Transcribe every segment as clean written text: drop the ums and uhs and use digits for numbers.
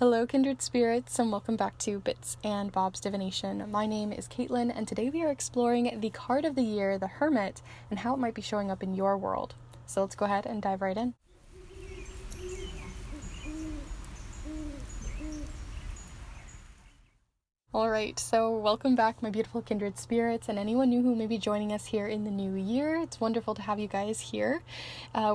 Hello, kindred spirits, and welcome back to Bits and Bob's Divination. My name is Caitlin, and today we are exploring the card of the year, the Hermit, and how it might be showing up in your world. So let's go ahead and dive right in. Alright, so welcome back, my beautiful kindred spirits, and anyone new who may be joining us here in the new year. It's wonderful to have you guys here.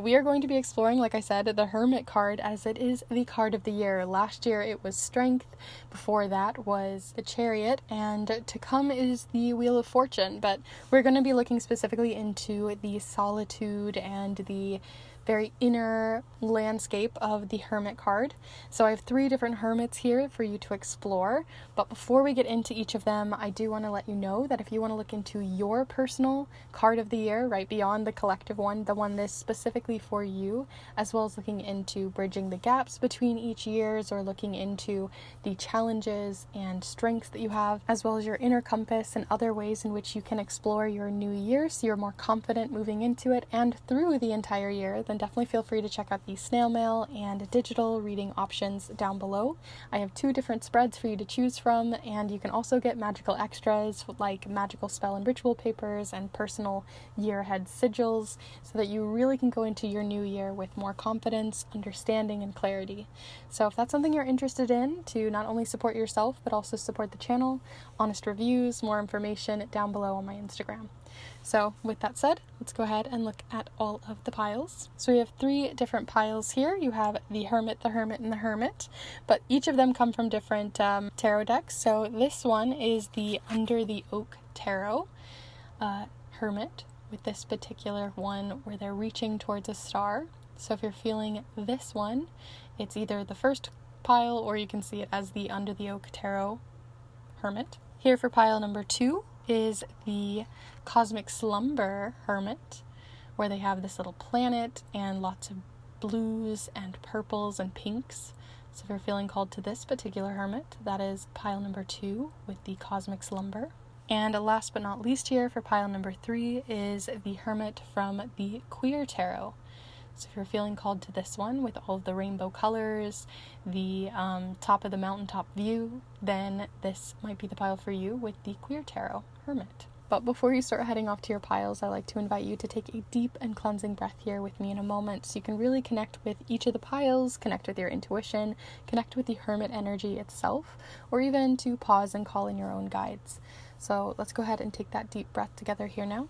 We are going to be exploring, like I said, the Hermit card, as it is the card of the year. Last year it was Strength, before that was the Chariot, and to come is the Wheel of Fortune. But we're going to be looking specifically into the solitude and the very inner landscape of the Hermit card. So I have 3 different hermits here for you to explore, but before we get into each of them, I do want to let you know that if you want to look into your personal card of the year, right beyond the collective one, the one that's specifically for you, as well as looking into bridging the gaps between each years, or looking into the challenges and strengths that you have, as well as your inner compass and other ways in which you can explore your new year so you're more confident moving into it and through the entire year, then definitely feel free to check out the snail mail and digital reading options down below. I have 2 different spreads for you to choose from, and you can also get magical extras like magical spell and ritual papers and personal year ahead sigils, so that you really can go into your new year with more confidence, understanding, and clarity. So if that's something you're interested in, to not only support yourself but also support the channel, honest reviews, more information down below on my Instagram. So with that said, let's go ahead and look at all of the piles. So we have 3 different piles here. You have the Hermit, the Hermit, and the Hermit, but each of them come from different tarot decks. So this one is the Under the Oak Tarot Hermit, with this particular one where they're reaching towards a star. So if you're feeling this one, it's either the first pile, or you can see it as the Under the Oak Tarot Hermit. Here for pile number 2 is the Cosmic Slumber Hermit, where they have this little planet and lots of blues and purples and pinks. So if you're feeling called to this particular hermit, that is pile number 2 with the Cosmic Slumber. And last but not least here for pile number 3 is the Hermit from the Queer Tarot. So if you're feeling called to this one with all of the rainbow colors, the top of the mountaintop view, then this might be the pile for you with the Queer Tarot Hermit. But before you start heading off to your piles, I like to invite you to take a deep and cleansing breath here with me in a moment, so you can really connect with each of the piles, connect with your intuition, connect with the Hermit energy itself, or even to pause and call in your own guides. So let's go ahead and take that deep breath together here now.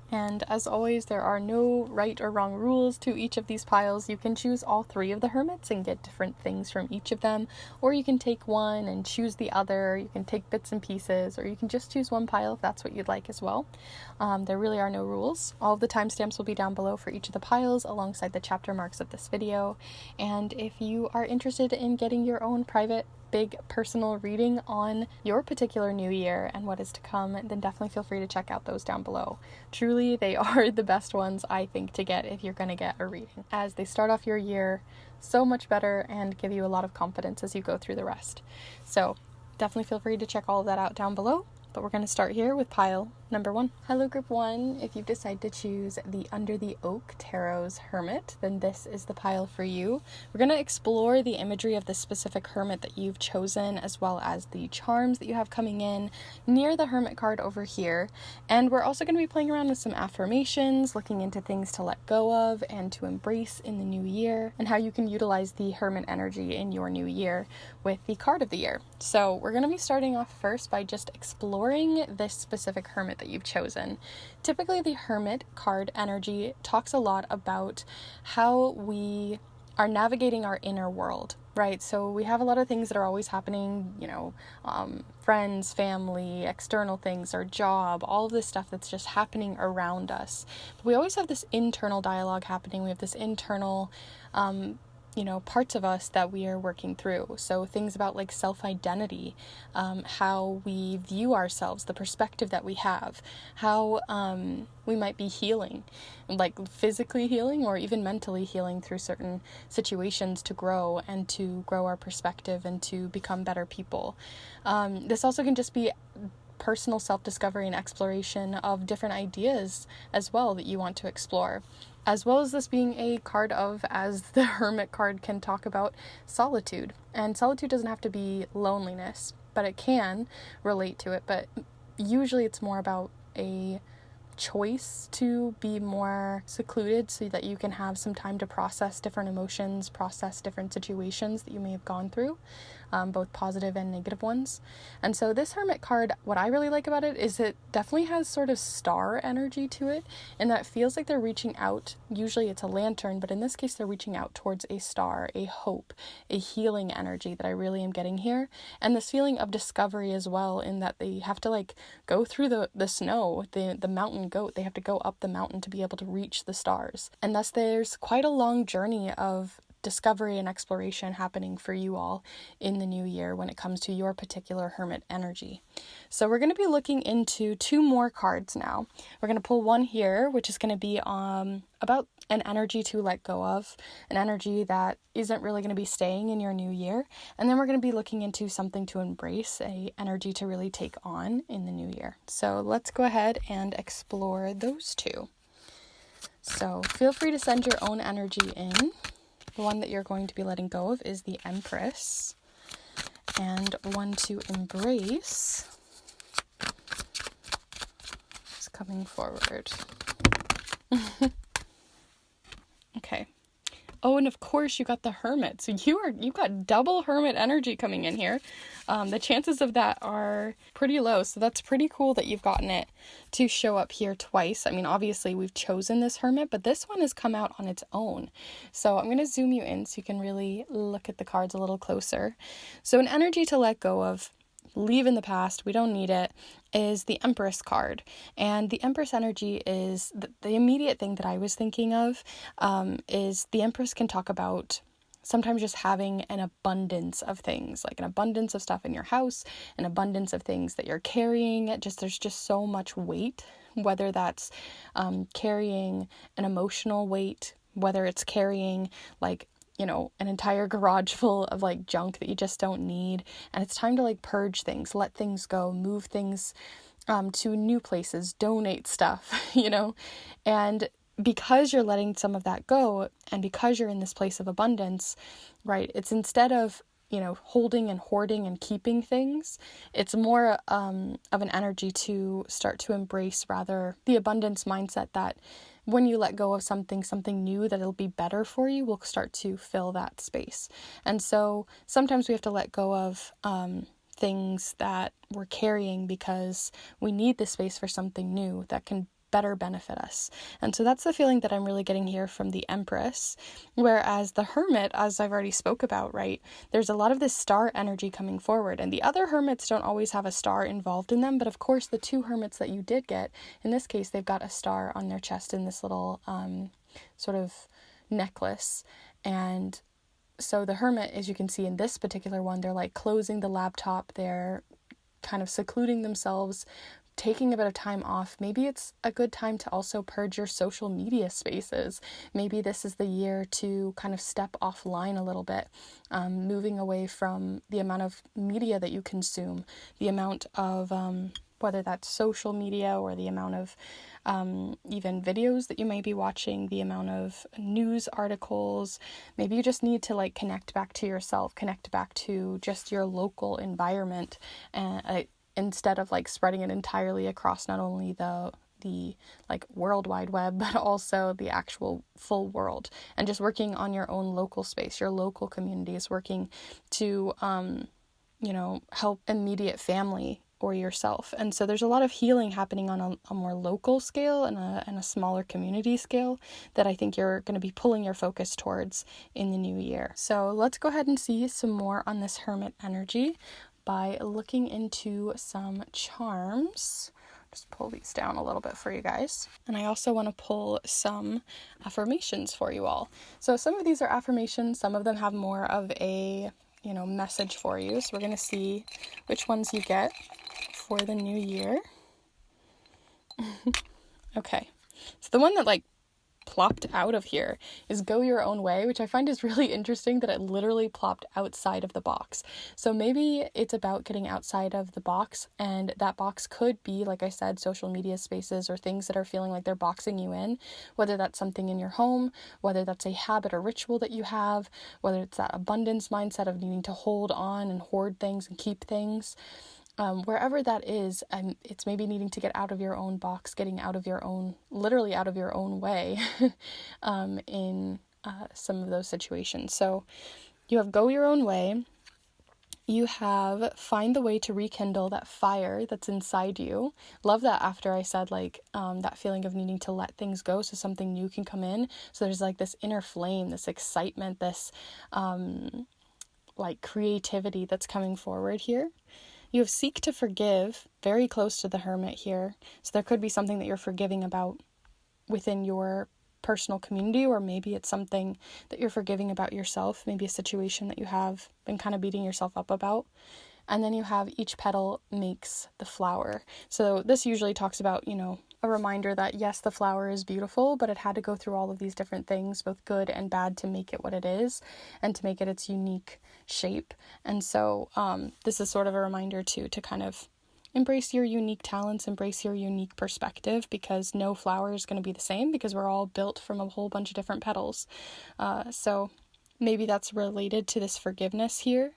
And as always, there are no right or wrong rules to each of these piles. You can choose all 3 of the hermits and get different things from each of them, or you can take one and choose the other. You can take bits and pieces, or you can just choose one pile if that's what you'd like as well. There really are no rules. All of the timestamps will be down below for each of the piles alongside the chapter marks of this video. And if you are interested in getting your own private big personal reading on your particular new year and what is to come, then definitely feel free to check out those down below. Truly, they are the best ones, I think, to get if you're going to get a reading, as they start off your year so much better and give you a lot of confidence as you go through the rest. So definitely feel free to check all of that out down below. But we're going to start here with pile number 1. Hello group 1, if you've decided to choose the Under the Oak Tarot's Hermit, then this is the pile for you. We're going to explore the imagery of the specific hermit that you've chosen, as well as the charms that you have coming in near the Hermit card over here. And we're also going to be playing around with some affirmations, looking into things to let go of and to embrace in the new year, and how you can utilize the Hermit energy in your new year with the card of the year. So we're going to be starting off first by just exploring this specific hermit that you've chosen. Typically, the Hermit card energy talks a lot about how we are navigating our inner world, right? So we have a lot of things that are always happening, friends, family, external things, our job, all of this stuff that's just happening around us. But we always have this internal dialogue happening. We have this internal parts of us that we are working through. So things about like self-identity, how we view ourselves, the perspective that we have, how we might be healing, like physically healing or even mentally healing through certain situations to grow and to grow our perspective and to become better people. This also can just be personal self-discovery and exploration of different ideas as well that you want to explore. As well as this being a card of, as the Hermit card can talk about, solitude. And solitude doesn't have to be loneliness, but it can relate to it. But usually it's more about a choice to be more secluded so that you can have some time to process different emotions, process different situations that you may have gone through, both positive and negative ones. And so this Hermit card, what I really like about it is it definitely has sort of star energy to it, and that feels like they're reaching out. Usually it's a lantern, but in this case they're reaching out towards a star, a hope, a healing energy that I really am getting here. And this feeling of discovery as well, in that they have to like go through the snow, the mountain goat. They have to go up the mountain to be able to reach the stars. And thus there's quite a long journey of discovery and exploration happening for you all in the new year when it comes to your particular Hermit energy. So we're going to be looking into 2 more cards now. We're going to pull one here, which is going to be about an energy to let go of, an energy that isn't really going to be staying in your new year. And then we're going to be looking into something to embrace, a energy to really take on in the new year. So let's go ahead and explore those 2. So feel free to send your own energy in. The one that you're going to be letting go of is the Empress. And one to embrace is coming forward. Okay. Oh, and of course you got the Hermit. So you got double Hermit energy coming in here. The chances of that are pretty low. So that's pretty cool that you've gotten it to show up here twice. I mean, obviously we've chosen this Hermit, but this one has come out on its own. So I'm going to zoom you in so you can really look at the cards a little closer. So an energy to let go of, leave in the past, we don't need it, is the Empress card. And the Empress energy is the immediate thing that I was thinking of, is the Empress can talk about sometimes just having an abundance of things, like an abundance of stuff in your house, an abundance of things that you're carrying. There's just so much weight, whether that's carrying an emotional weight, whether it's carrying like an entire garage full of like junk that you just don't need. And it's time to like purge things, let things go, move things to new places, donate stuff, and because you're letting some of that go, and because you're in this place of abundance, right, it's instead of holding and hoarding and keeping things, it's more of an energy to start to embrace rather the abundance mindset that when you let go of something new, that it'll be better for you, will start to fill that space. And so sometimes we have to let go of things that we're carrying because we need the space for something new that can better benefit us. And so that's the feeling that I'm really getting here from the Empress. Whereas the Hermit, as I've already spoke about, right, there's a lot of this star energy coming forward, and the other Hermits don't always have a star involved in them, but of course the 2 Hermits that you did get, in this case, they've got a star on their chest in this little sort of necklace. And so the Hermit, as you can see in this particular one, they're like closing the laptop, they're kind of secluding themselves, taking a bit of time off. Maybe it's a good time to also purge your social media spaces. Maybe this is the year to kind of step offline a little bit, moving away from the amount of media that you consume, the amount of whether that's social media or the amount of even videos that you may be watching, the amount of news articles. Maybe you just need to like connect back to yourself, connect back to just your local environment, and instead of like spreading it entirely across not only the like World Wide Web, but also the actual full world, and just working on your own local space, your local communities, working to help immediate family or yourself. And so there's a lot of healing happening on a more local scale and a smaller community scale that I think you're going to be pulling your focus towards in the new year. So let's go ahead and see some more on this Hermit energy by looking into some charms. Just pull these down a little bit for you guys. And I also want to pull some affirmations for you all. So some of these are affirmations, some of them have more of a, message for you. So we're going to see which ones you get for the new year. Okay. So the one that plopped out of here is go your own way, which I find is really interesting that it literally plopped outside of the box. So maybe it's about getting outside of the box, and that box could be, like I said, social media spaces or things that are feeling like they're boxing you in, whether that's something in your home, whether that's a habit or ritual that you have, whether it's that abundance mindset of needing to hold on and hoard things and keep things. Wherever that is, it's maybe needing to get out of your own box, getting literally out of your own way in some of those situations. So you have go your own way. You have find the way to rekindle that fire that's inside you. Love that after I said that feeling of needing to let things go so something new can come in. So there's this inner flame, this excitement, this creativity that's coming forward here. You have seek to forgive, very close to the Hermit here. So there could be something that you're forgiving about within your personal community, or maybe it's something that you're forgiving about yourself, maybe a situation that you have been kind of beating yourself up about. And then you have each petal makes the flower. So this usually talks about, a reminder that yes, the flower is beautiful, but it had to go through all of these different things, both good and bad, to make it what it is and to make it its unique shape. And so this is sort of a reminder to kind of embrace your unique talents, embrace your unique perspective, because no flower is going to be the same, because we're all built from a whole bunch of different petals. So maybe that's related to this forgiveness here.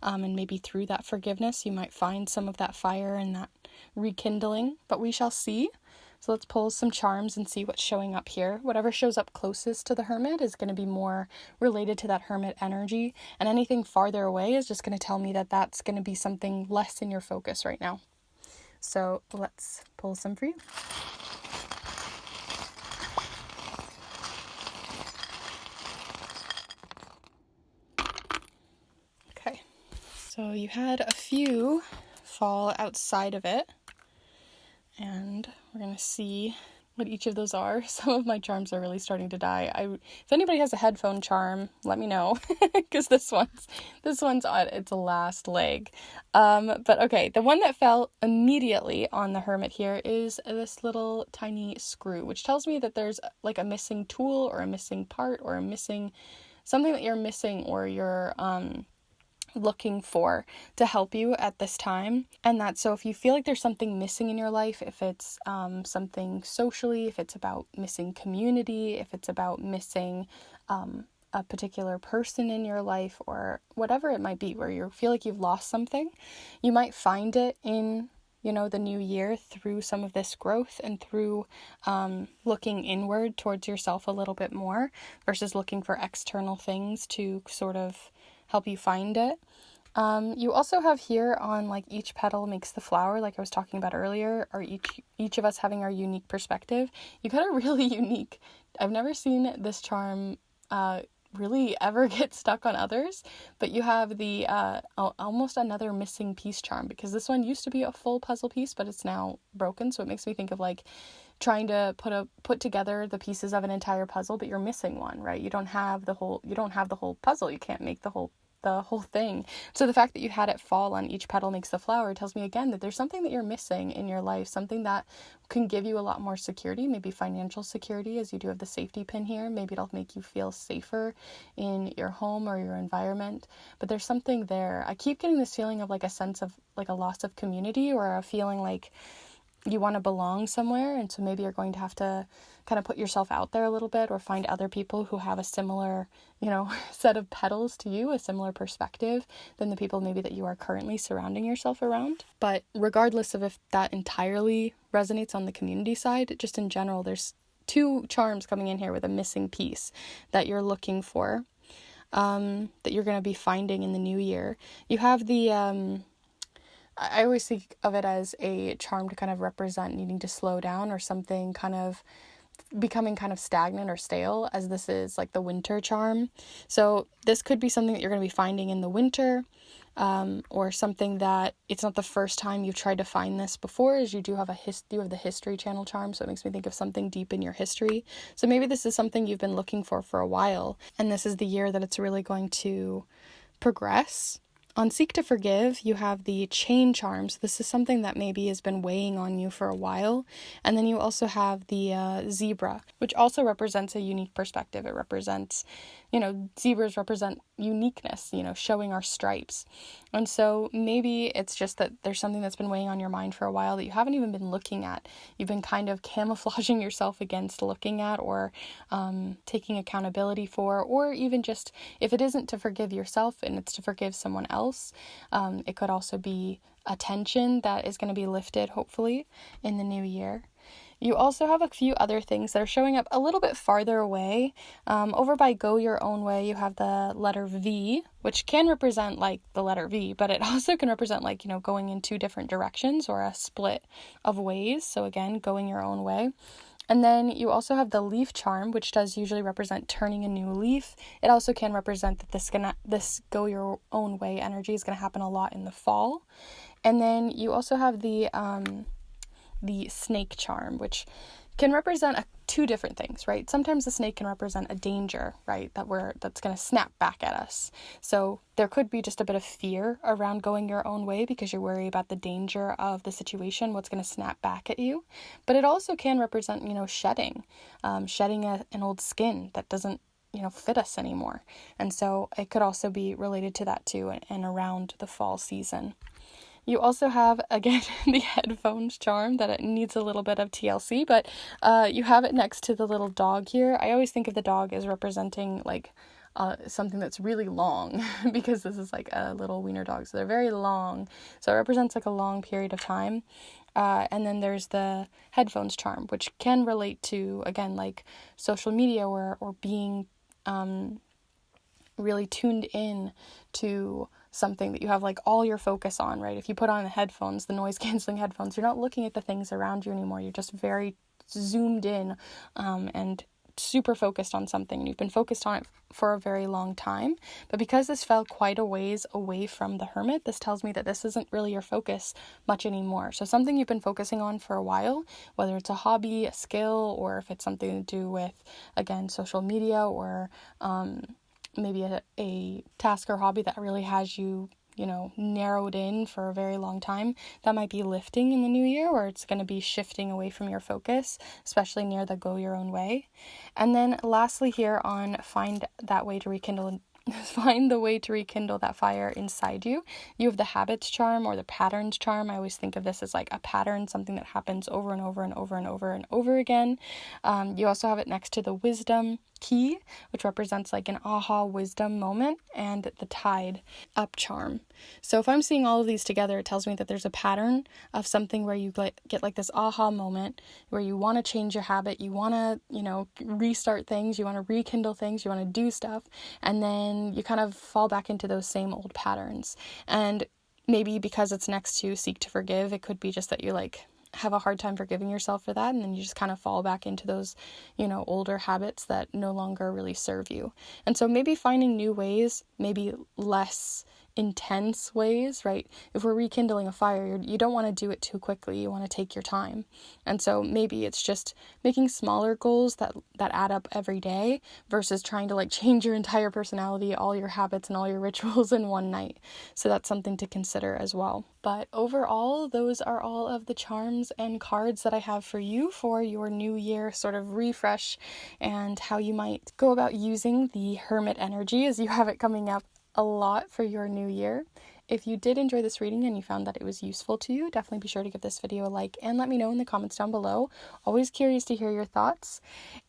And maybe through that forgiveness, you might find some of that fire and that rekindling, but we shall see. So let's pull some charms and see what's showing up here. Whatever shows up closest to the Hermit is going to be more related to that Hermit energy. And anything farther away is just going to tell me that that's going to be something less in your focus right now. So let's pull some for you. Okay. So you had a few fall outside of it. And we're going to see what each of those are. Some of my charms are really starting to die. If anybody has a headphone charm, let me know, because this one's on its last leg. But okay, the one that fell immediately on the Hermit here is this little tiny screw, which tells me that there's a missing tool or a missing part or something that you're missing or you're looking for to help you at this time. And that, so if you feel like there's something missing in your life, if it's something socially, if it's about missing community, if it's about missing a particular person in your life, or whatever it might be, where you feel like you've lost something, you might find it in the new year through some of this growth and through looking inward towards yourself a little bit more versus looking for external things to sort of help you find it. You also have here on each petal makes the flower, like I was talking about earlier, or each of us having our unique perspective. You got a really unique, I've never seen this charm really ever get stuck on others, but you have the almost another missing piece charm, because this one used to be a full puzzle piece, but it's now broken. So it makes me think of trying to put together the pieces of an entire puzzle, but you're missing one, right? You don't have the whole puzzle. You can't make the whole thing. So the fact that you had it fall on each petal makes the flower tells me again that there's something that you're missing in your life, something that can give you a lot more security, maybe financial security, as you do have the safety pin here. Maybe it'll make you feel safer in your home or your environment, but there's something there. I keep getting this feeling of a sense of a loss of community, or a feeling like you want to belong somewhere, and so maybe you're going to have to kind of put yourself out there a little bit, or find other people who have a similar, set of petals to you, a similar perspective than the people maybe that you are currently surrounding yourself around. But regardless of if that entirely resonates on the community side, just in general, there's two charms coming in here with a missing piece that you're looking for, that you're going to be finding in the new year. You have the I always think of it as a charm to kind of represent needing to slow down, or something kind of becoming kind of stagnant or stale, as this is the winter charm. So this could be something that you're going to be finding in the winter. or something that it's not the first time you've tried to find this before, as you do have you have the history channel charm, so it makes me think of something deep in your history. So maybe this is something you've been looking for a while, and this is the year that it's really going to progress. On Seek to Forgive, you have the chain charms. This is something that maybe has been weighing on you for a while. And then you also have the zebra, which also represents a unique perspective. It represents, zebras represent uniqueness, showing our stripes. And so maybe it's just that there's something that's been weighing on your mind for a while that you haven't even been looking at. You've been kind of camouflaging yourself against looking at, or taking accountability for, or even just, if it isn't to forgive yourself and it's to forgive someone else, it could also be a tension that is going to be lifted, hopefully, in the new year. You also have a few other things that are showing up a little bit farther away. Over by Go Your Own Way, you have the letter V, which can represent like the letter V, but it also can represent like, going in two different directions or a split of ways. So again, going your own way. And then you also have the leaf charm, which does usually represent turning a new leaf. It also can represent that this go your own way energy is going to happen a lot in the fall. And then you also have the snake charm, which can represent two different things, right? Sometimes the snake can represent a danger, right? That's going to snap back at us. So there could be just a bit of fear around going your own way because you worry about the danger of the situation, what's going to snap back at you. But it also can represent, shedding an old skin that doesn't, fit us anymore. And so it could also be related to that too, and around the fall season. You also have, again, the headphones charm that it needs a little bit of TLC, but you have it next to the little dog here. I always think of the dog as representing like something that's really long because this is like a little wiener dog, so they're very long. So it represents like a long period of time. And then there's the headphones charm, which can relate to, again, like social media or being really tuned in to something that you have like all your focus on, right? If you put on the headphones, the noise canceling headphones, you're not looking at the things around you anymore. You're just very zoomed in and super focused on something, and you've been focused on it for a very long time. But because this fell quite a ways away from the Hermit, this tells me that this isn't really your focus much anymore. So something you've been focusing on for a while, whether it's a hobby, a skill, or if it's something to do with, again, social media, or maybe a task or hobby that really has you, narrowed in for a very long time, that might be lifting in the new year, or it's going to be shifting away from your focus, especially near the Go Your Own Way. And then lastly here on find the way to rekindle that fire inside you, you have the habits charm or the patterns charm. I always think of this as like a pattern, something that happens over and over and over and over and over again. You also have it next to the wisdom key, which represents like an aha wisdom moment, and the tide up charm. So if I'm seeing all of these together, it tells me that there's a pattern of something where you get like this aha moment where you want to change your habit, you want to, restart things, you want to rekindle things, you want to do stuff, and then you kind of fall back into those same old patterns. And maybe because it's next to Seek to Forgive, it could be just that you like have a hard time forgiving yourself for that, and then you just kind of fall back into those, older habits that no longer really serve you. And so maybe finding new ways, maybe less intense ways, right? If we're rekindling a fire, you don't want to do it too quickly. You want to take your time. And so maybe it's just making smaller goals that add up every day versus trying to like change your entire personality, all your habits and all your rituals in one night. So that's something to consider as well. But overall, those are all of the charms and cards that I have for you for your new year sort of refresh, and how you might go about using the Hermit energy as you have it coming up a lot for your new year. If you did enjoy this reading and you found that it was useful to you, definitely be sure to give this video a like and let me know in the comments down below. Always curious to hear your thoughts.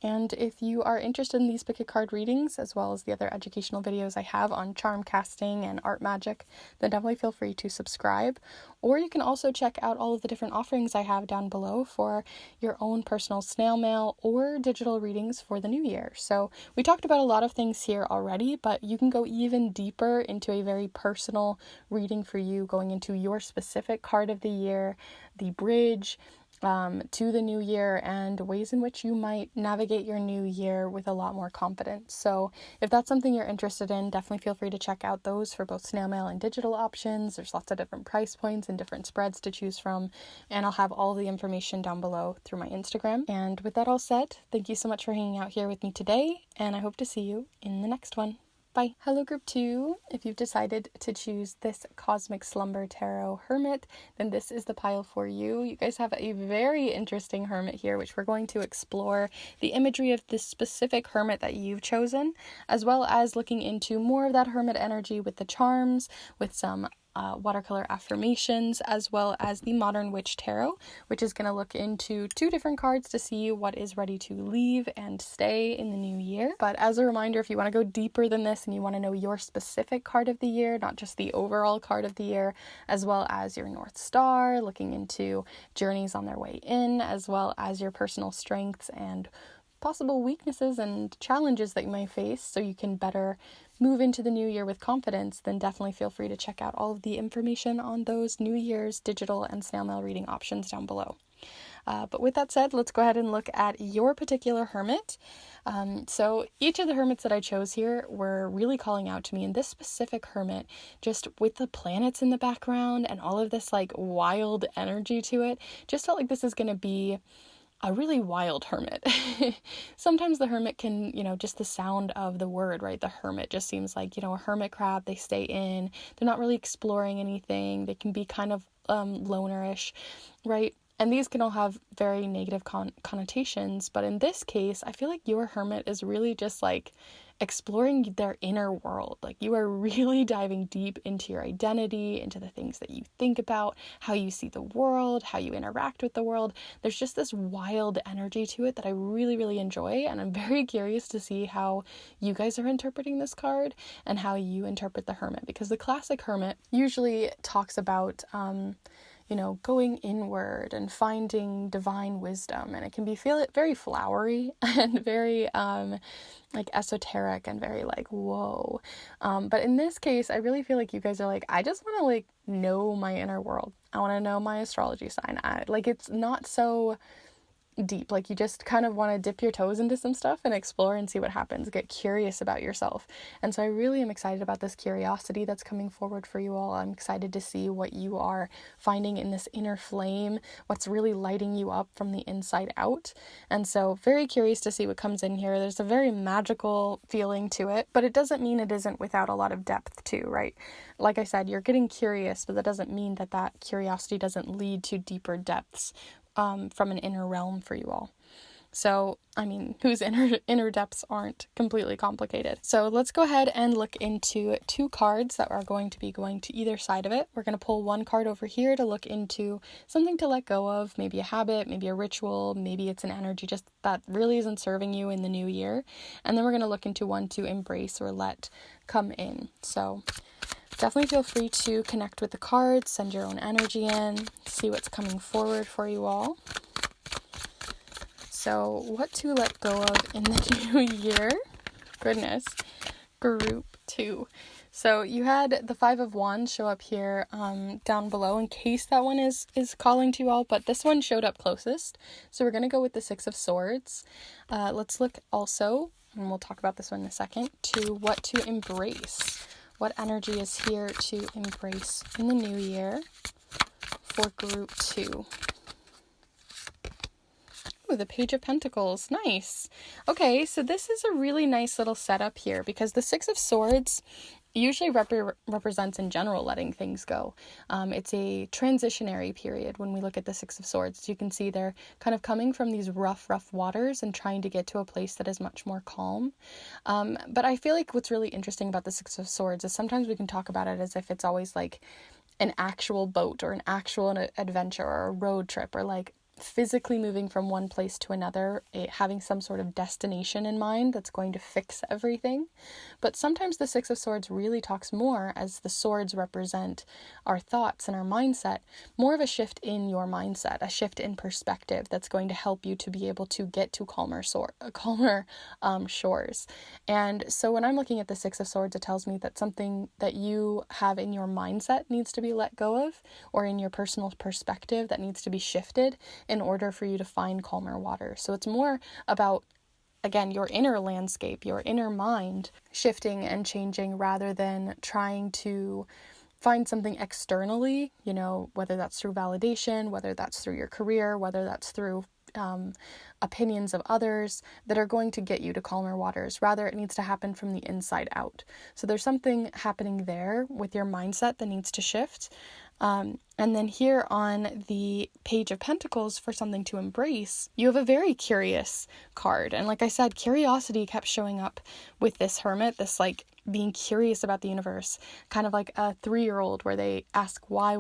And if you are interested in these pick a card readings, as well as the other educational videos I have on charm casting and art magic, then definitely feel free to subscribe. Or you can also check out all of the different offerings I have down below for your own personal snail mail or digital readings for the new year. So we talked about a lot of things here already, but you can go even deeper into a very personal reading for you, going into your specific card of the year, the bridge, to the new year and ways in which you might navigate your new year with a lot more confidence. So if that's something you're interested in, definitely feel free to check out those for both snail mail and digital options. There's lots of different price points and different spreads to choose from, and I'll have all the information down below through my Instagram. And with that all said, thank you so much for hanging out here with me today, and I hope to see you in the next one. Bye. Hello group 2, if you've decided to choose this Cosmic Slumber Tarot Hermit, then this is the pile for you. You guys have a very interesting hermit here, which we're going to explore the imagery of this specific hermit that you've chosen, as well as looking into more of that hermit energy with the charms, with some watercolor affirmations, as well as the Modern Witch Tarot, which is going to look into 2 different cards to see what is ready to leave and stay in the new year. But as a reminder, if you want to go deeper than this and you want to know your specific card of the year, not just the overall card of the year, as well as your North Star, looking into journeys on their way in, as well as your personal strengths and possible weaknesses and challenges that you may face so you can better move into the new year with confidence, then definitely feel free to check out all of the information on those New Year's digital and snail mail reading options down below. But with that said, let's go ahead and look at your particular hermit. So each of the hermits that I chose here were really calling out to me, and this specific hermit, just with the planets in the background and all of this like wild energy to it, just felt like this is going to be a really wild hermit. Sometimes the hermit can, just the sound of the word, right? The hermit just seems like, a hermit crab. They stay in, they're not really exploring anything. They can be kind of lonerish, right? And these can all have very negative connotations. But in this case, I feel like your hermit is really just like exploring their inner world. Like you are really diving deep into your identity, into the things that you think about, how you see the world, how you interact with the world. There's just this wild energy to it that I really, really enjoy. And I'm very curious to see how you guys are interpreting this card and how you interpret the hermit, because the classic hermit usually talks about, going inward and finding divine wisdom, and it can be very flowery and very like esoteric and very like whoa. But in this case, I really feel like you guys are like, I just want to like know my inner world. I want to know my astrology sign. It's not so deep. Like you just kind of want to dip your toes into some stuff and explore and see what happens. Get curious about yourself. And so I really am excited about this curiosity that's coming forward for you all. I'm excited to see what you are finding in this inner flame, what's really lighting you up from the inside out. And so very curious to see what comes in here. There's a very magical feeling to it, but it doesn't mean it isn't without a lot of depth too, right? Like I said, you're getting curious, but that doesn't mean that curiosity doesn't lead to deeper depths from an inner realm for you all. So, whose inner depths aren't completely complicated. So let's go ahead and look into 2 cards that are going to be going to either side of it. We're going to pull 1 card over here to look into something to let go of, maybe a habit, maybe a ritual, maybe it's an energy just that really isn't serving you in the new year. And then we're going to look into one to embrace or let come in. So definitely feel free to connect with the cards, send your own energy in, see what's coming forward for you all. So what to let go of in the new year? Goodness. Group 2. So you had the 5 of Wands show up here down below in case that one is calling to you all, but this one showed up closest. So we're going to go with the 6 of Swords. Let's look also, and we'll talk about this one in a second, to what to embrace. What energy is here to embrace in the new year for group 2? Ooh, the Page of Pentacles. Nice. Okay, so this is a really nice little setup here because the 6 of Swords usually represents in general letting things go. It's a transitionary period when we look at the 6 of Swords. You can see they're kind of coming from these rough waters and trying to get to a place that is much more calm. But I feel like what's really interesting about the 6 of Swords is sometimes we can talk about it as if it's always like an actual boat or an actual adventure or a road trip, or like physically moving from one place to another, having some sort of destination in mind that's going to fix everything. But sometimes the 6 of Swords really talks more, as the swords represent our thoughts and our mindset, more of a shift in your mindset, a shift in perspective that's going to help you to be able to get to calmer shores. And so when I'm looking at the 6 of Swords, it tells me that something that you have in your mindset needs to be let go of, or in your personal perspective that needs to be shifted, in order for you to find calmer water. So it's more about, again, your inner landscape, your inner mind shifting and changing rather than trying to find something externally, whether that's through validation, whether that's through your career, whether that's through opinions of others that are going to get you to calmer waters. Rather, it needs to happen from the inside out. So there's something happening there with your mindset that needs to shift. And then here on the Page of Pentacles for something to embrace, you have a very curious card. And like I said, curiosity kept showing up with this Hermit, this like being curious about the universe, kind of like a 3-year-old where they ask why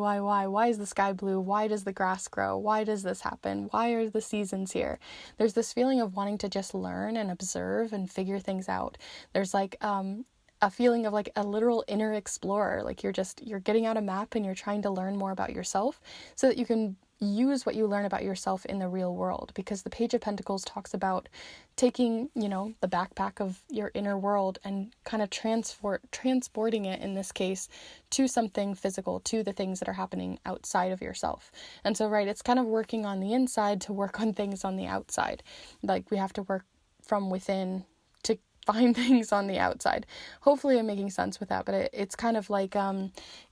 is the sky blue? Why does the grass grow? Why does this happen? Why are the seasons here? There's this feeling of wanting to just learn and observe and figure things out. There's like a feeling of like a literal inner explorer, like you're getting out a map and you're trying to learn more about yourself so that you can use what you learn about yourself in the real world. Because the Page of Pentacles talks about taking, the backpack of your inner world and kind of transporting it, in this case, to something physical, to the things that are happening outside of yourself. And so, right, it's kind of working on the inside to work on things on the outside. Like we have to work from within to find things on the outside. Hopefully I'm making sense with that, but it's kind of like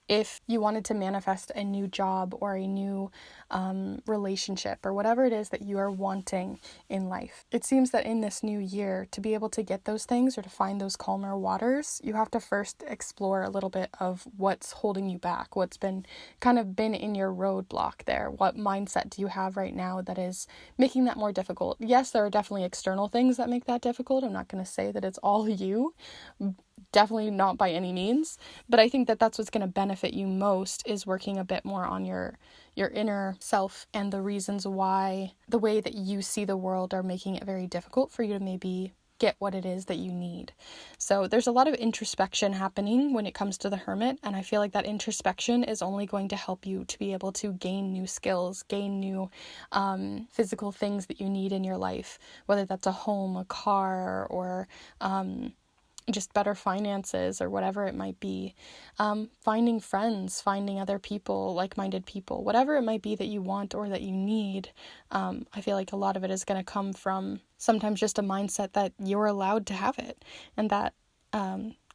if you wanted to manifest a new job or a new relationship or whatever it is that you are wanting in life. It seems that in this new year, to be able to get those things or to find those calmer waters, you have to first explore a little bit of what's holding you back, what's been in your roadblock there. What mindset do you have right now that is making that more difficult? Yes, there are definitely external things that make that difficult. I'm not going to say that it's all you. Definitely not by any means, but I think that that's what's going to benefit you most, is working a bit more on your inner self and the reasons why the way that you see the world are making it very difficult for you to maybe get what it is that you need. So there's a lot of introspection happening when it comes to the Hermit, and I feel like that introspection is only going to help you to be able to gain new skills, gain new physical things that you need in your life, whether that's a home, a car, or just better finances or whatever it might be. Finding friends, finding other people, like-minded people, whatever it might be that you want or that you need. I feel like a lot of it is going to come from sometimes just a mindset that you're allowed to have it, and that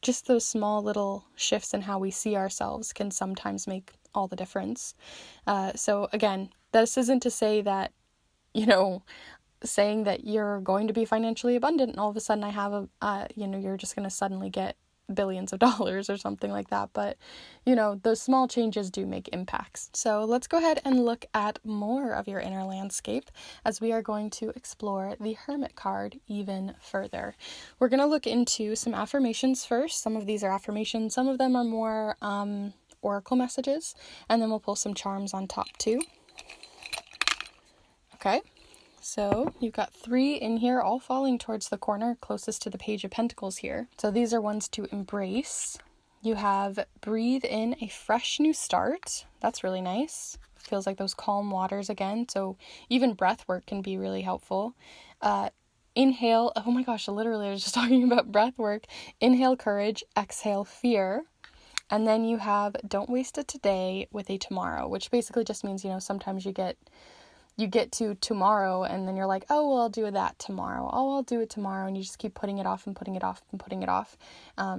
just those small little shifts in how we see ourselves can sometimes make all the difference. So again, this isn't to say that, saying that you're going to be financially abundant and all of a sudden I have you're just going to suddenly get billions of dollars or something like that. But, those small changes do make impacts. So let's go ahead and look at more of your inner landscape as we are going to explore the Hermit card even further. We're going to look into some affirmations first. Some of these are affirmations. Some of them are more oracle messages. And then we'll pull some charms on top too. Okay. So you've got 3 in here, all falling towards the corner closest to the Page of Pentacles here. So these are ones to embrace. You have breathe in a fresh new start. That's really nice. Feels like those calm waters again. So even breath work can be really helpful. Inhale. Oh my gosh, literally I was just talking about breath work. Inhale courage, exhale fear. And then you have don't waste it today with a tomorrow, which basically just means, sometimes you get to tomorrow and then you're like, oh, well, I'll do that tomorrow. Oh, I'll do it tomorrow. And you just keep putting it off and putting it off and putting it off.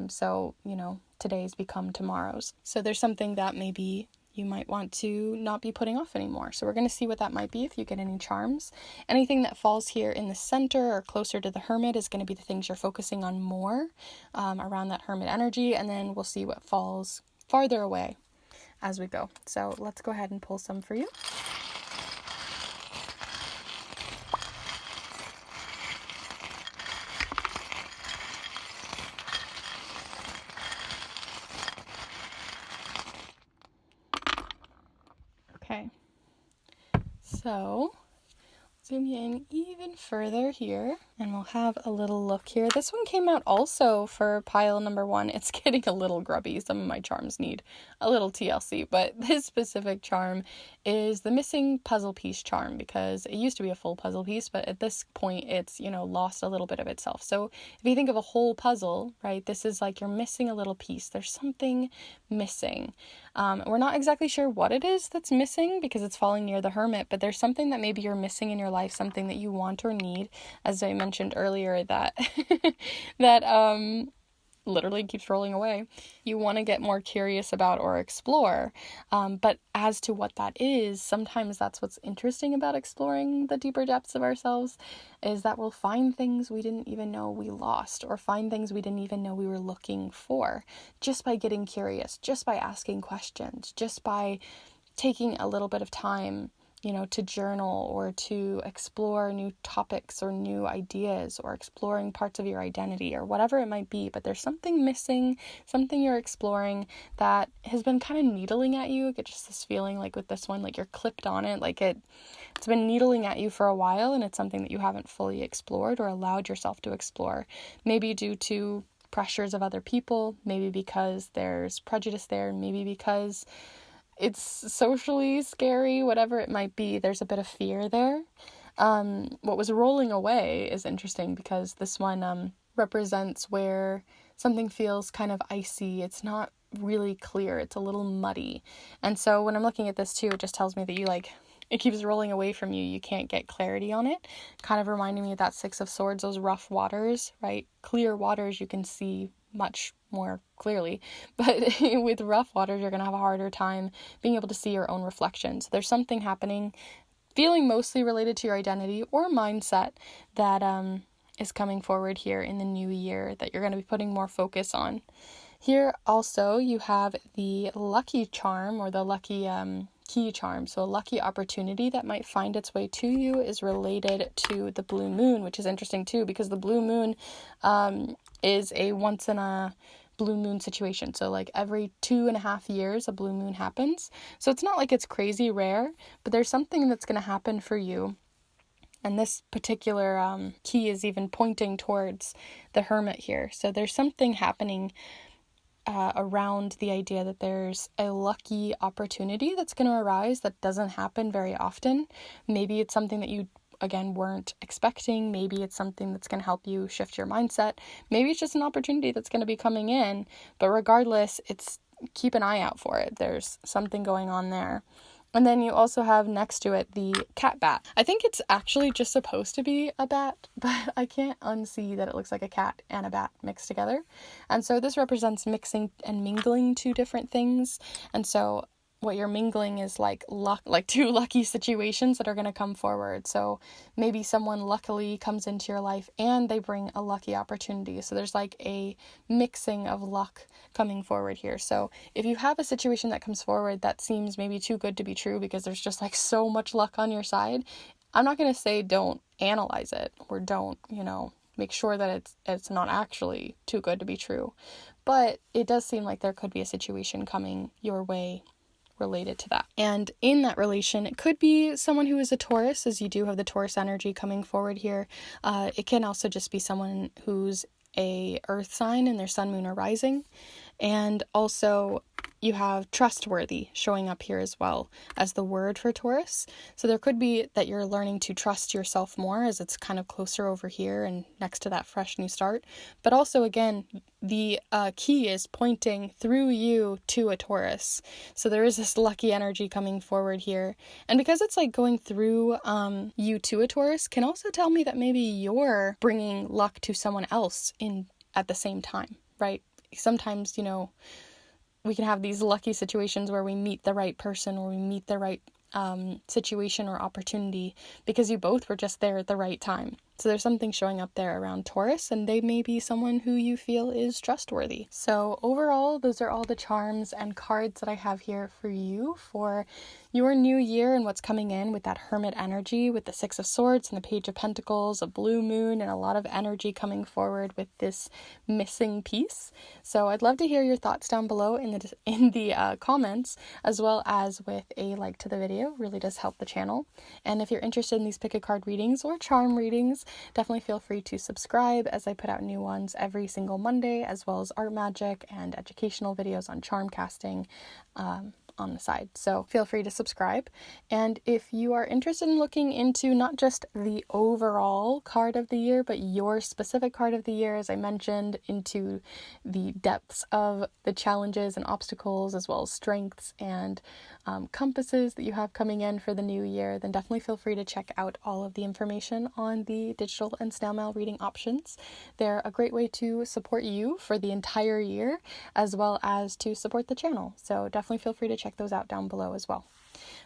So, today's become tomorrow's. So there's something that maybe you might want to not be putting off anymore. So we're going to see what that might be if you get any charms. Anything that falls here in the center or closer to the Hermit is going to be the things you're focusing on more around that Hermit energy. And then we'll see what falls farther away as we go. So let's go ahead and pull some for you. Okay, so zoom in even further here and we'll have a little look here. This one came out also for pile number 1. It's getting a little grubby. Some of my charms need a little TLC, but this specific charm is the missing puzzle piece charm, because it used to be a full puzzle piece, but at this point it's, lost a little bit of itself. So if you think of a whole puzzle, right, this is like you're missing a little piece. There's something missing. We're not exactly sure what it is that's missing because it's falling near the Hermit, but there's something that maybe you're missing in your life, something that you want or need, as I mentioned earlier, that that literally keeps rolling away. You want to get more curious about or explore. But as to what that is, sometimes that's what's interesting about exploring the deeper depths of ourselves, is that we'll find things we didn't even know we lost, or find things we didn't even know we were looking for, just by getting curious, just by asking questions, just by taking a little bit of time, to journal or to explore new topics or new ideas, or exploring parts of your identity or whatever it might be. But there's something missing, something you're exploring that has been kind of needling at you. I get just this feeling like with this one, like you're clipped on it, like it's been needling at you for a while, and it's something that you haven't fully explored or allowed yourself to explore, maybe due to pressures of other people, maybe because there's prejudice there, maybe because it's socially scary, whatever it might be. There's a bit of fear there. What was rolling away is interesting because this one represents where something feels kind of icy. It's not really clear. It's a little muddy. And so when I'm looking at this too, it just tells me that it keeps rolling away from you. You can't get clarity on it. Kind of reminding me of that Six of Swords, those rough waters, right? Clear waters you can see much more clearly, but with rough waters you're going to have a harder time being able to see your own reflections. There's something happening, feeling mostly related to your identity or mindset, that is coming forward here in the new year that you're going to be putting more focus on. Here also you have the lucky charm, or the lucky key charm. So a lucky opportunity that might find its way to you is related to the blue moon, which is interesting too, because the blue moon is a once in a blue moon situation. So like every 2.5 years a blue moon happens. So it's not like it's crazy rare, but there's something that's going to happen for you. And this particular key is even pointing towards the Hermit here. So there's something happening around the idea that there's a lucky opportunity that's going to arise that doesn't happen very often. Maybe it's something that you, again, weren't expecting. Maybe it's something that's going to help you shift your mindset. Maybe it's just an opportunity that's going to be coming in. But regardless, keep an eye out for it. There's something going on there. And then you also have next to it the cat bat. I think it's actually just supposed to be a bat, but I can't unsee that it looks like a cat and a bat mixed together. And so this represents mixing and mingling two different things. And so what you're mingling is like luck, like two lucky situations that are going to come forward. So maybe someone luckily comes into your life and they bring a lucky opportunity. So there's like a mixing of luck coming forward here. So if you have a situation that comes forward that seems maybe too good to be true because there's just like so much luck on your side, I'm not going to say don't analyze it or don't, make sure that it's not actually too good to be true. But it does seem like there could be a situation coming your way related to that. And in that relation, it could be someone who is a Taurus, as you do have the Taurus energy coming forward here. It can also just be someone who's a earth sign in their sun, moon, or rising. And also you have trustworthy showing up here as well as the word for Taurus. So there could be that you're learning to trust yourself more, as it's kind of closer over here and next to that fresh new start. But also, again, the key is pointing through you to a Taurus. So there is this lucky energy coming forward here. And because it's like going through you to a Taurus, can also tell me that maybe you're bringing luck to someone else at the same time, right? Sometimes, we can have these lucky situations where we meet the right person or we meet the right situation or opportunity because you both were just there at the right time. So there's something showing up there around Taurus, and they may be someone who you feel is trustworthy. So overall, those are all the charms and cards that I have here for you for your new year and what's coming in with that Hermit energy, with the Six of Swords and the Page of Pentacles, a blue moon, and a lot of energy coming forward with this missing piece. So I'd love to hear your thoughts down below in the comments, as well as with a like to the video. Really does help the channel. And if you're interested in these pick a card readings or charm readings, definitely feel free to subscribe, as I put out new ones every single Monday, as well as art magic and educational videos on charm casting, on the side. So feel free to subscribe. And if you are interested in looking into not just the overall card of the year, but your specific card of the year, as I mentioned, into the depths of the challenges and obstacles, as well as strengths and compasses that you have coming in for the new year, then definitely feel free to check out all of the information on the digital and snail mail reading options. They're a great way to support you for the entire year, as well as to support the channel. So definitely feel free to check those out down below as well.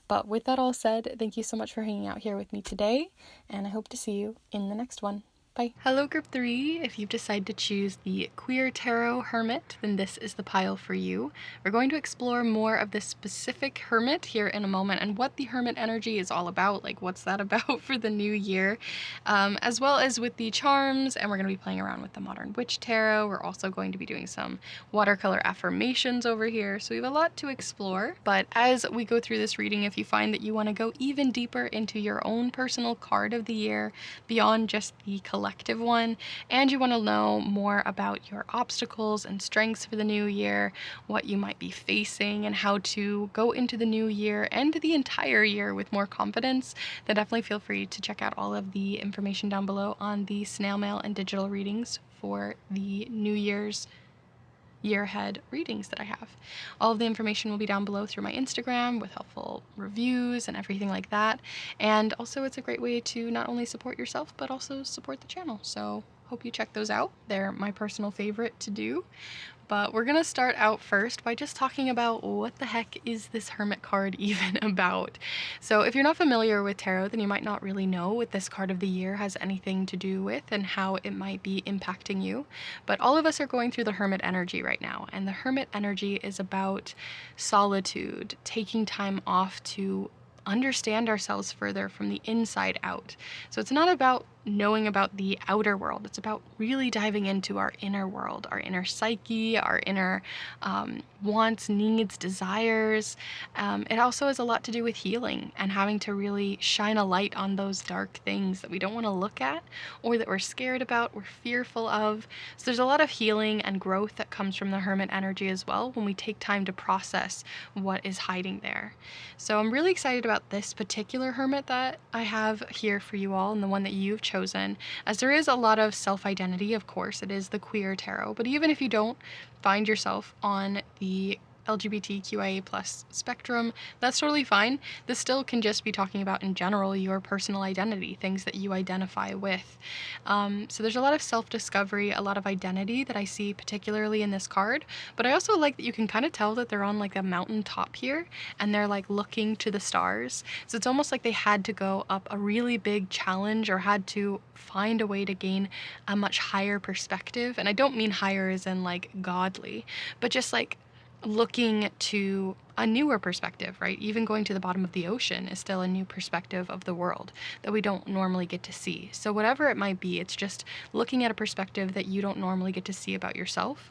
But with that all said, thank you so much for hanging out here with me today, and I hope to see you in the next one. Bye. Hello group 3, if you've decided to choose the Queer Tarot Hermit, then this is the pile for you. We're going to explore more of this specific hermit here in a moment and what the hermit energy is all about, like what's that about for the new year, as well as with the charms, and we're going to be playing around with the Modern Witch Tarot. We're also going to be doing some watercolor affirmations over here, so we have a lot to explore. But as we go through this reading, if you find that you want to go even deeper into your own personal card of the year, beyond just the collective one, and you want to know more about your obstacles and strengths for the new year, what you might be facing, and how to go into the new year and the entire year with more confidence, then definitely feel free to check out all of the information down below on the snail mail and digital readings for the New Year's year ahead readings that I have. All of the information will be down below through my Instagram with helpful reviews and everything like that. And also it's a great way to not only support yourself, but also support the channel. So hope you check those out. They're my personal favorite to do. But we're gonna start out first by just talking about what the heck is this Hermit card even about. So if you're not familiar with tarot, then you might not really know what this card of the year has anything to do with and how it might be impacting you. But all of us are going through the Hermit energy right now, and the Hermit energy is about solitude, taking time off to understand ourselves further from the inside out. So it's not about knowing about the outer world. It's about really diving into our inner world, our inner psyche, our inner wants, needs, desires. It also has a lot to do with healing and having to really shine a light on those dark things that we don't want to look at, or that we're scared about, we're fearful of. So there's a lot of healing and growth that comes from the Hermit energy as well when we take time to process what is hiding there. So I'm really excited about this particular Hermit that I have here for you all, and the one that you've chosen, as there is a lot of self-identity. Of course, it is the queer tarot, but even if you don't find yourself on the LGBTQIA+ spectrum, that's totally fine. This still can just be talking about in general your personal identity, things that you identify with. So there's a lot of self-discovery, a lot of identity that I see particularly in this card, but I also like that you can kind of tell that they're on like a mountain top here and they're like looking to the stars. So it's almost like they had to go up a really big challenge or had to find a way to gain a much higher perspective. And I don't mean higher as in like godly, but just like looking to a newer perspective, right? Even going to the bottom of the ocean is still a new perspective of the world that we don't normally get to see. So whatever it might be, it's just looking at a perspective that you don't normally get to see about yourself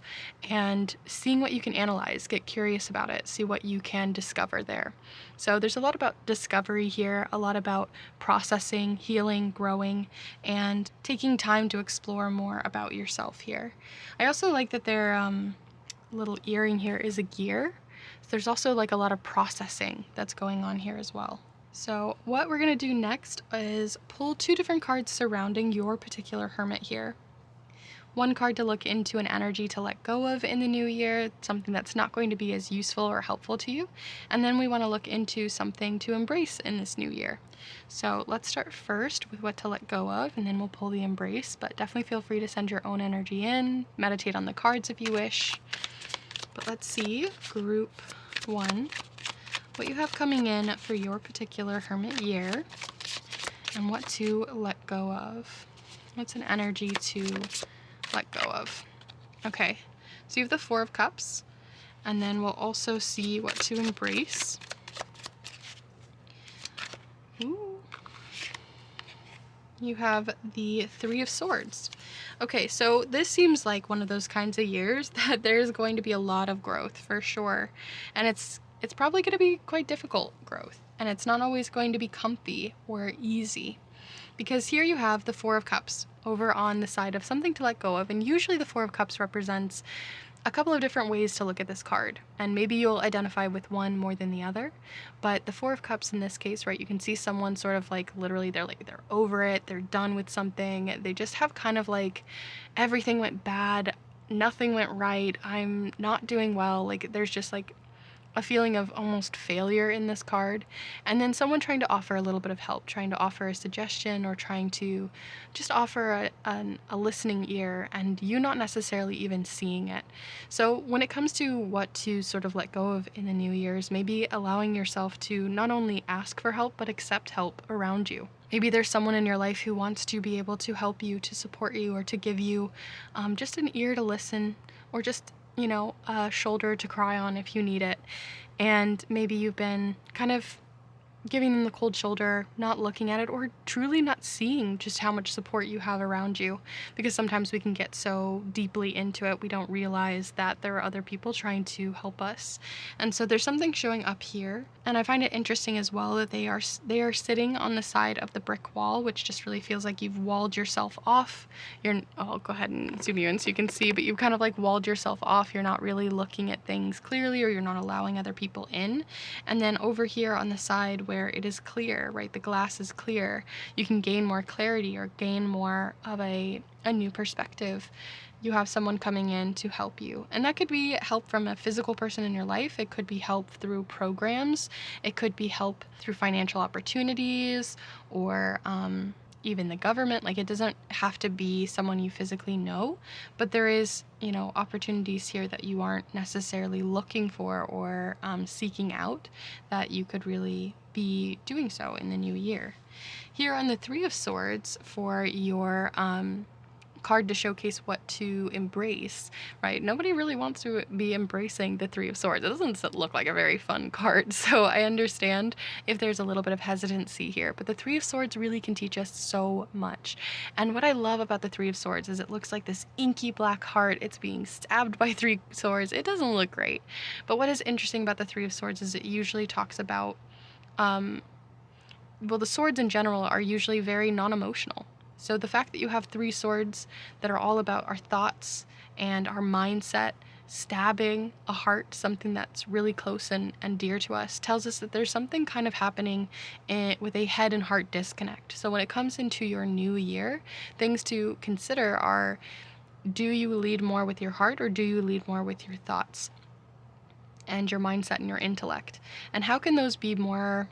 and seeing what you can analyze, get curious about it, see what you can discover there. So there's a lot about discovery here, a lot about processing, healing, growing, and taking time to explore more about yourself here. I also like that their little earring here is a gear. So there's also like a lot of processing that's going on here as well. So what we're going to do next is pull 2 different cards surrounding your particular hermit here. One card to look into an energy to let go of in the new year, something that's not going to be as useful or helpful to you. And then we want to look into something to embrace in this new year. So let's start first with what to let go of, and then we'll pull the embrace, but definitely feel free to send your own energy in, meditate on the cards if you wish. But let's see, group 1, what you have coming in for your particular hermit year and what to let go of. What's an energy to let go of? Okay, so you have the 4 of Cups, and then we'll also see what to embrace. Ooh. You have the 3 of Swords. Okay, so this seems like one of those kinds of years that there's going to be a lot of growth for sure. And it's probably going to be quite difficult growth. And it's not always going to be comfy or easy. Because here you have the 4 of Cups over on the side of something to let go of. And usually the 4 of Cups represents a couple of different ways to look at this card, and maybe you'll identify with one more than the other. But the Four of Cups in this case, right, you can see someone sort of like literally they're over it, they're done with something, they just have kind of like everything went bad, nothing went right, I'm not doing well, like there's just like a feeling of almost failure in this card, and then someone trying to offer a little bit of help, trying to offer a suggestion or trying to just offer a listening ear, and you not necessarily even seeing it. So when it comes to what to sort of let go of in the new year's, maybe allowing yourself to not only ask for help but accept help around you. Maybe there's someone in your life who wants to be able to help you, to support you, or to give you just an ear to listen, or just a shoulder to cry on if you need it. And maybe you've been kind of giving them the cold shoulder, not looking at it, or truly not seeing just how much support you have around you, because sometimes we can get so deeply into it we don't realize that there are other people trying to help us. And so there's something showing up here, and I find it interesting as well that they are sitting on the side of the brick wall, which just really feels like you've walled yourself off. I'll go ahead and zoom you in so you can see, but you've kind of like walled yourself off. You're not really looking at things clearly, or you're not allowing other people in. And then over here on the side where it is clear, right, the glass is clear, you can gain more clarity or gain more of a new perspective. You have someone coming in to help you, and that could be help from a physical person in your life, it could be help through programs, it could be help through financial opportunities, or even the government. Like, it doesn't have to be someone you physically know, but there is, opportunities here that you aren't necessarily looking for or seeking out, that you could really be doing so in the new year. Here on the Three of Swords, for your card to showcase what to embrace, right? Nobody really wants to be embracing the Three of Swords. It doesn't look like a very fun card, so I understand if there's a little bit of hesitancy here, but the Three of Swords really can teach us so much. And what I love about the Three of Swords is it looks like this inky black heart. It's being stabbed by three swords. It doesn't look great. But what is interesting about the Three of Swords is it usually talks about, well, the swords in general are usually very non-emotional. So the fact that you have three swords that are all about our thoughts and our mindset, stabbing a heart, something that's really close and dear to us, tells us that there's something kind of happening with a head and heart disconnect. So when it comes into your new year, things to consider are, do you lead more with your heart, or do you lead more with your thoughts and your mindset and your intellect? And how can those be more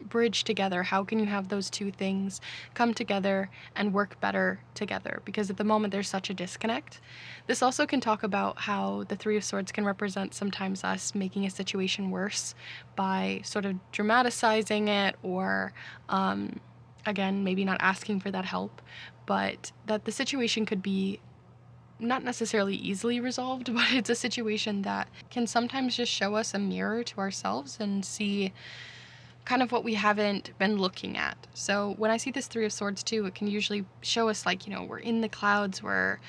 bridge together? How can you have those two things come together and work better together? Because at the moment there's such a disconnect. This also can talk about how the Three of Swords can represent sometimes us making a situation worse by sort of dramatizing it, or again, maybe not asking for that help, but that the situation could be not necessarily easily resolved, but it's a situation that can sometimes just show us a mirror to ourselves and see kind of what we haven't been looking at. So when I see this Three of Swords too, it can usually show us like, we're in the clouds, we're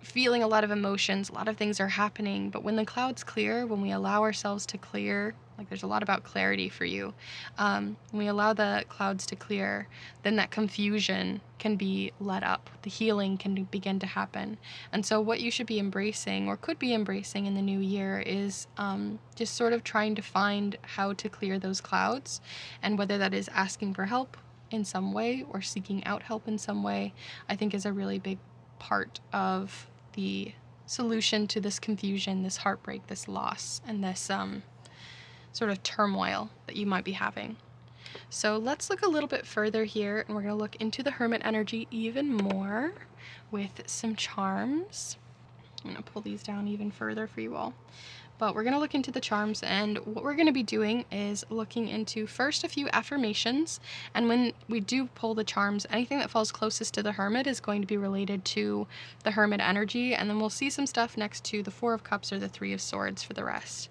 feeling a lot of emotions, a lot of things are happening, but when the clouds clear, when we allow ourselves to clear, like there's a lot about clarity for you, when we allow the clouds to clear, then that confusion can be let up, the healing can begin to happen. And so what you should be embracing, or could be embracing in the new year, is just sort of trying to find how to clear those clouds, and whether that is asking for help in some way or seeking out help in some way, I think is a really big part of the solution to this confusion, this heartbreak, this loss, and this sort of turmoil that you might be having. So let's look a little bit further here, and we're going to look into the Hermit energy even more with some charms. I'm going to pull these down even further for you all. But we're going to look into the charms, and what we're going to be doing is looking into first a few affirmations, and when we do pull the charms, anything that falls closest to the Hermit is going to be related to the Hermit energy, and then we'll see some stuff next to the Four of Cups or the Three of Swords for the rest.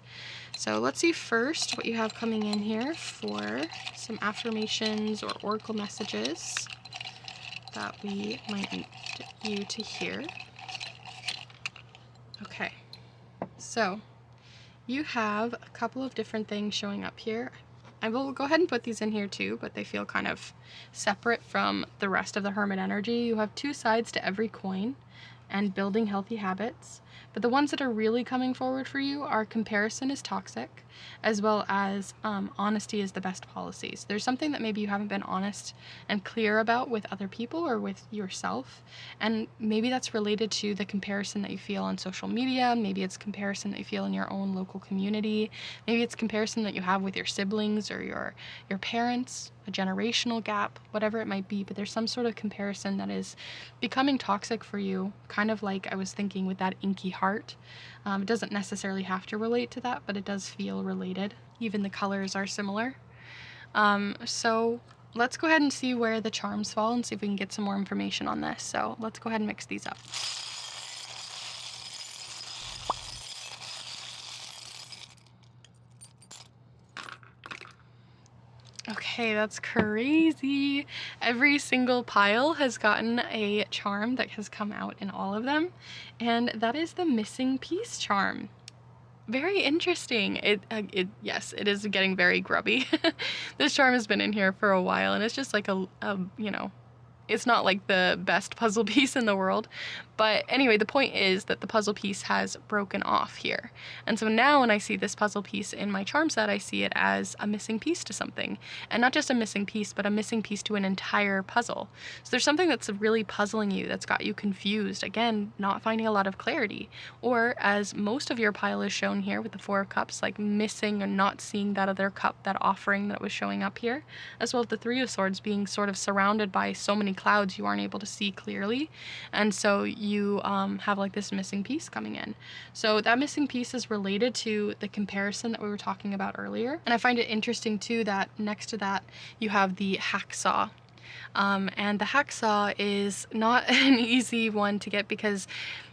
So let's see first what you have coming in here for some affirmations or oracle messages that we might need you to hear. Okay, so you have a couple of different things showing up here. I will go ahead and put these in here too, but they feel kind of separate from the rest of the Hermit energy. You have two sides to every coin, and building healthy habits. But the ones that are really coming forward for you are comparison is toxic, as well as honesty is the best policy. So there's something that maybe you haven't been honest and clear about with other people or with yourself, and maybe that's related to the comparison that you feel on social media. Maybe it's comparison that you feel in your own local community. Maybe it's comparison that you have with your siblings or your parents, a generational gap, whatever it might be. But there's some sort of comparison that is becoming toxic for you, kind of like I was thinking with that inky heart. It doesn't necessarily have to relate to that, but it does feel related. Even the colors are similar. So let's go ahead and see where the charms fall and see if we can get some more information on this. So let's go ahead and mix these up. Okay, that's crazy. Every single pile has gotten a charm that has come out in all of them, and that is the missing piece charm. Very interesting. Yes, it is getting very grubby. This charm has been in here for a while, and it's just like a you know, it's not like the best puzzle piece in the world. But anyway, the point is that the puzzle piece has broken off here. And so now when I see this puzzle piece in my charm set, I see it as a missing piece to something. And not just a missing piece, but a missing piece to an entire puzzle. So there's something that's really puzzling you, that's got you confused. Again, not finding a lot of clarity. Or as most of your pile is shown here with the Four of Cups, like missing or not seeing that other cup, that offering that was showing up here. As well as the Three of Swords being sort of surrounded by so many clouds you aren't able to see clearly. And so you have like this missing piece coming in. So that missing piece is related to the comparison that we were talking about earlier. And I find it interesting too that next to that you have the hacksaw. And the hacksaw is not an easy one to get because,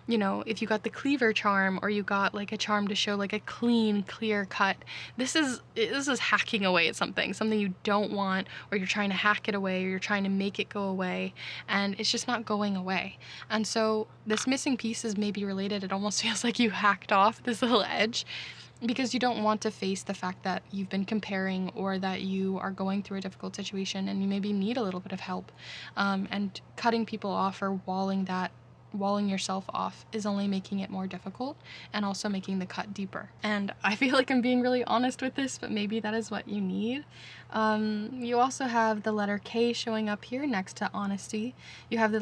you know, if you got the cleaver charm or you got like a charm to show like a clean, clear cut, this is hacking away at something you don't want, or you're trying to hack it away, or you're trying to make it go away, and it's just not going away. And so this missing piece is maybe related. It almost feels like you hacked off this little edge, because you don't want to face the fact that you've been comparing or that you are going through a difficult situation and you maybe need a little bit of help. And cutting people off or walling yourself off is only making it more difficult and also making the cut deeper. And I feel like I'm being really honest with this, but maybe that is what you need. You also have the letter K showing up here next to honesty. You have the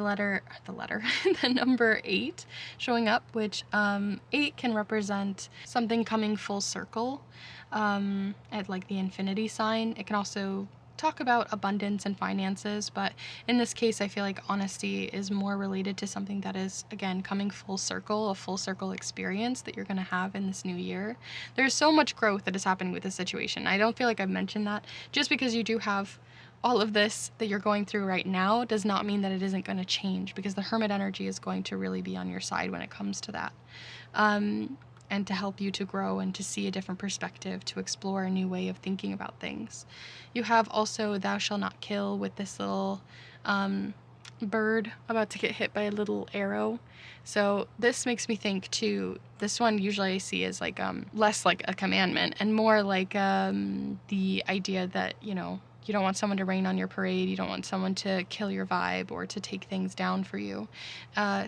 number 8 showing up, which 8 can represent something coming full circle, at like the infinity sign. It can also talk about abundance and finances, but in this case I feel like honesty is more related to something that is, again, coming full circle, a full circle experience that you're going to have in this new year. There's so much growth that is happening with this situation. I don't feel like I've mentioned that. Just because you do have all of this that you're going through right now does not mean that it isn't going to change, because the Hermit energy is going to really be on your side when it comes to that. And to help you to grow and to see a different perspective, to explore a new way of thinking about things. You have also Thou Shall Not Kill with this little bird about to get hit by a little arrow. So this makes me think too, this one usually I see as like less like a commandment and more like the idea that, you know, you don't want someone to rain on your parade, you don't want someone to kill your vibe or to take things down for you.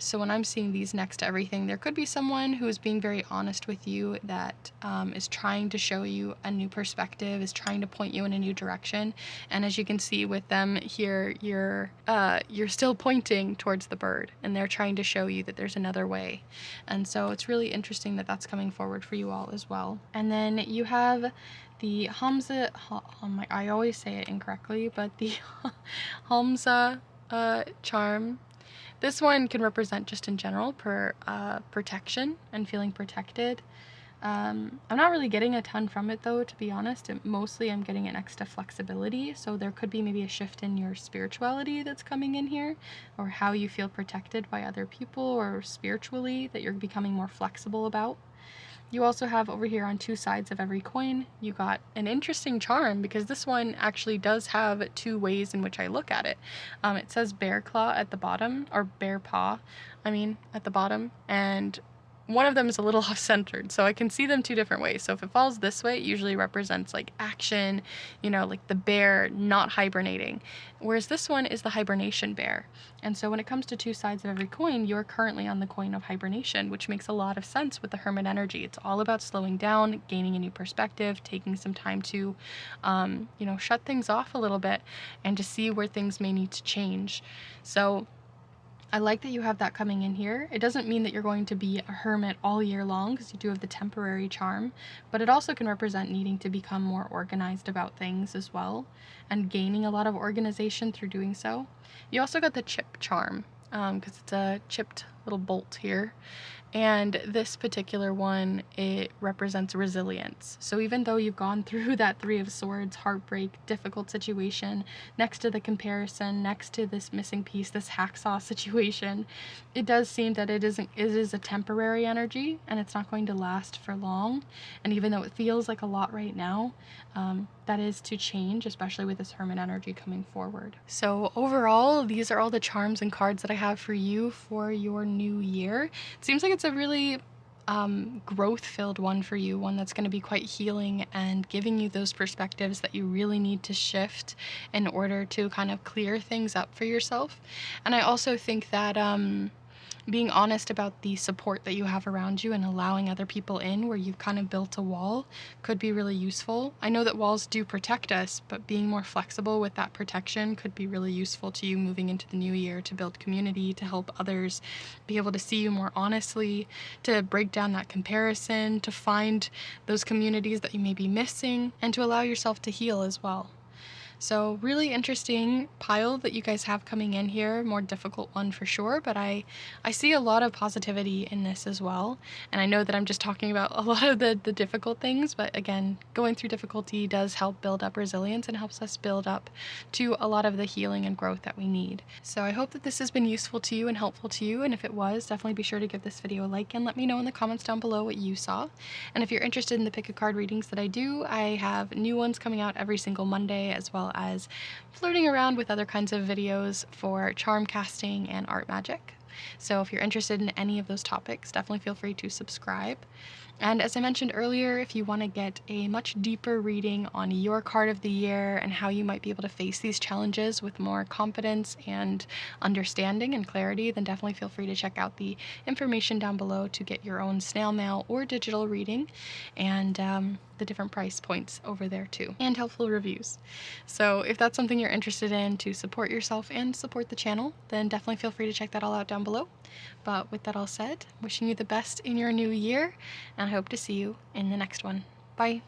So when I'm seeing these next to everything, there could be someone who is being very honest with you, that is trying to show you a new perspective, is trying to point you in a new direction. And as you can see with them here, you're still pointing towards the bird, and they're trying to show you that there's another way. And so it's really interesting that that's coming forward for you all as well. And then you have the Hamza, I always say it incorrectly, but the Hamza charm. This one can represent just in general protection and feeling protected. I'm not really getting a ton from it though, to be honest. Mostly I'm getting an extra flexibility, so there could be maybe a shift in your spirituality that's coming in here, or how you feel protected by other people or spiritually that you're becoming more flexible about. You also have over here on two sides of every coin, you got an interesting charm, because this one actually does have two ways in which I look at it. It says bear claw at the bottom, or bear paw, at the bottom, and one of them is a little off-centered, so I can see them two different ways. So if it falls this way, it usually represents like action, you know, like the bear not hibernating, whereas this one is the hibernation bear. And so when it comes to two sides of every coin, you're currently on the coin of hibernation, which makes a lot of sense with the Hermit energy. It's all about slowing down, gaining a new perspective, taking some time to, you know, shut things off a little bit and to see where things may need to change. So I like that you have that coming in here. It doesn't mean that you're going to be a hermit all year long, because you do have the temporary charm, but it also can represent needing to become more organized about things as well, and gaining a lot of organization through doing so. You also got the chip charm, because it's a chipped little bolt here. And this particular one, it represents resilience. So even though you've gone through that Three of Swords, heartbreak, difficult situation, next to the comparison, next to this missing piece, this hacksaw situation, it does seem that it is a temporary energy, and it's not going to last for long. And even though it feels like a lot right now, that is to change, especially with this Hermit energy coming forward. So overall, these are all the charms and cards that I have for you for your new year. It seems like it's a really growth-filled one for you, one that's going to be quite healing and giving you those perspectives that you really need to shift in order to kind of clear things up for yourself. And I also think that being honest about the support that you have around you and allowing other people in where you've kind of built a wall could be really useful. I know that walls do protect us, but being more flexible with that protection could be really useful to you moving into the new year, to build community, to help others be able to see you more honestly, to break down that comparison, to find those communities that you may be missing, and to allow yourself to heal as well. So really interesting pile that you guys have coming in here, more difficult one for sure, but I see a lot of positivity in this as well. And I know that I'm just talking about a lot of the difficult things, but again, going through difficulty does help build up resilience and helps us build up to a lot of the healing and growth that we need. So I hope that this has been useful to you and helpful to you, and if it was, definitely be sure to give this video a like and let me know in the comments down below what you saw. And if you're interested in the pick a card readings that I do, I have new ones coming out every single Monday, as well as flirting around with other kinds of videos for charm casting and art magic. So if you're interested in any of those topics, definitely feel free to subscribe. And as I mentioned earlier, if you want to get a much deeper reading on your card of the year and how you might be able to face these challenges with more confidence and understanding and clarity, then definitely feel free to check out the information down below to get your own snail mail or digital reading, and the different price points over there too, and helpful reviews. So if that's something you're interested in to support yourself and support the channel, then definitely feel free to check that all out down below. But with that all said, wishing you the best in your new year, and I hope to see you in the next one. Bye!